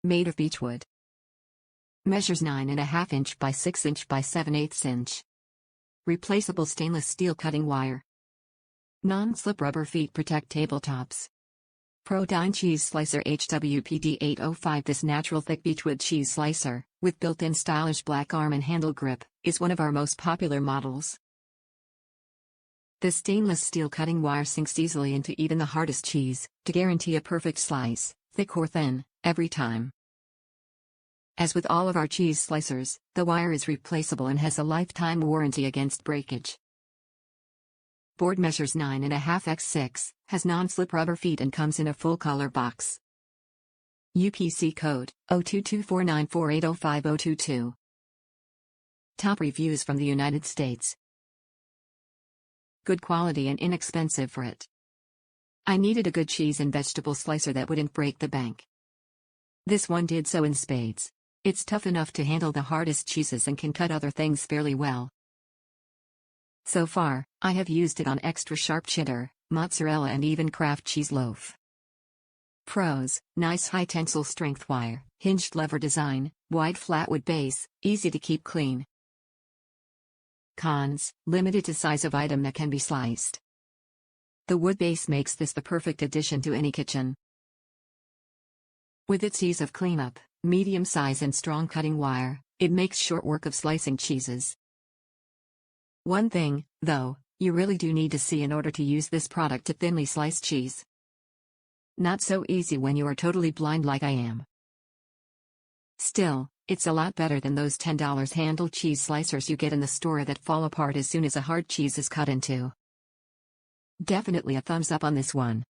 Made of beechwood. Measures 9.5 inch by 6 inch by 7/8 inch. Replaceable stainless steel cutting wire. Non-slip rubber feet protect tabletops. Prodyne Cheese Slicer HWPD 805. This natural thick beechwood cheese slicer, with built-in stylish black arm and handle grip, is one of our most popular models. The stainless steel cutting wire sinks easily into even the hardest cheese, to guarantee a perfect slice, thick or thin, every time. As with all of our cheese slicers, the wire is replaceable and has a lifetime warranty against breakage. Board measures 9.5 x 6, has non-slip rubber feet and comes in a full-color box. UPC Code 0224948050022. Top reviews from the United States. Good quality and inexpensive for it. I needed a good cheese and vegetable slicer that wouldn't break the bank. This one did so in spades. It's tough enough to handle the hardest cheeses and can cut other things fairly well. So far, I have used it on extra sharp cheddar, mozzarella and even kraft cheese loaf. Pros: nice high tensile strength wire, hinged lever design, wide flatwood base, easy to keep clean. Cons: limited to size of item that can be sliced. The wood base makes this the perfect addition to any kitchen. With its ease of cleanup, medium size and strong cutting wire, it makes short work of slicing cheeses. One thing, though, you really do need to see in order to use this product to thinly slice cheese. Not so easy when you are totally blind like I am. Still, it's a lot better than those $10 handle cheese slicers you get in the store that fall apart as soon as a hard cheese is cut into. Definitely a thumbs up on this one.